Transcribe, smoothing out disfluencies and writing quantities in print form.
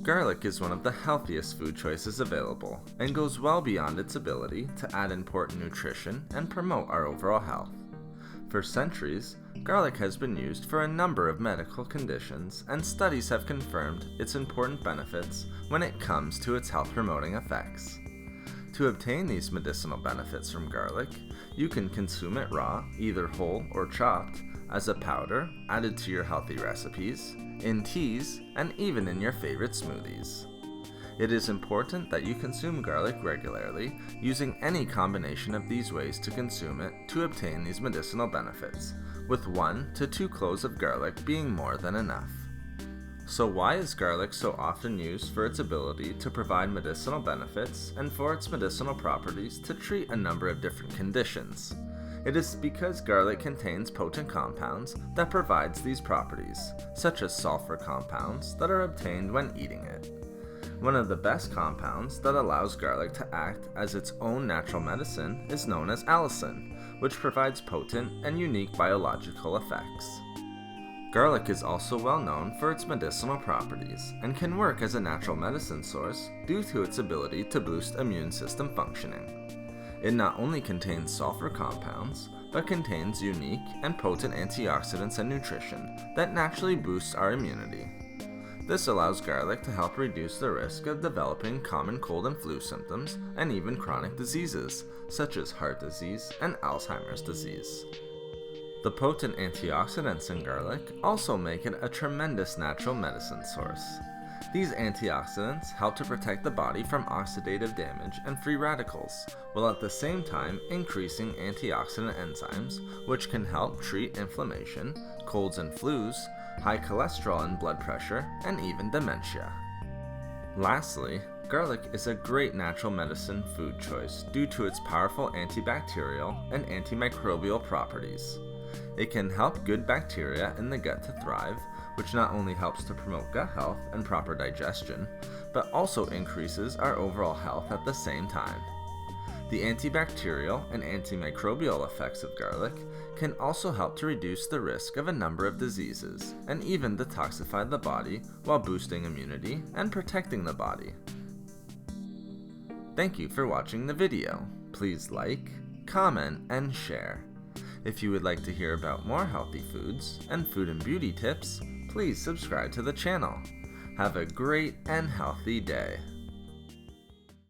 Garlic is one of the healthiest food choices available and goes well beyond its ability to add important nutrition and promote our overall health. For centuries, garlic has been used for a number of medical conditions, and studies have confirmed its important benefits when it comes to its health-promoting effects. To obtain these medicinal benefits from garlic, you can consume it raw, either whole or chopped, as a powder added to your healthy recipes, in teas, and even in your favorite smoothies. It is important that you consume garlic regularly, using any combination of these ways to consume it to obtain these medicinal benefits, with 1 to 2 cloves of garlic being more than enough. So why is garlic so often used for its ability to provide medicinal benefits and for its medicinal properties to treat a number of different conditions? It is because garlic contains potent compounds that provides these properties, such as sulfur compounds that are obtained when eating it. One of the best compounds that allows garlic to act as its own natural medicine is known as allicin, which provides potent and unique biological effects. Garlic is also well known for its medicinal properties and can work as a natural medicine source due to its ability to boost immune system functioning. It not only contains sulfur compounds, but contains unique and potent antioxidants and nutrition that naturally boosts our immunity. This allows garlic to help reduce the risk of developing common cold and flu symptoms and even chronic diseases, such as heart disease and Alzheimer's disease. The potent antioxidants in garlic also make it a tremendous natural medicine source. These antioxidants help to protect the body from oxidative damage and free radicals, while at the same time increasing antioxidant enzymes, which can help treat inflammation, colds and flus, high cholesterol and blood pressure, and even dementia. Lastly, garlic is a great natural medicine food choice due to its powerful antibacterial and antimicrobial properties. It can help good bacteria in the gut to thrive, which not only helps to promote gut health and proper digestion, but also increases our overall health at the same time. The antibacterial and antimicrobial effects of garlic can also help to reduce the risk of a number of diseases and even detoxify the body while boosting immunity and protecting the body. Thank you for watching the video. Please like, comment, and share. If you would like to hear about more healthy foods and food and beauty tips, please subscribe to the channel. Have a great and healthy day.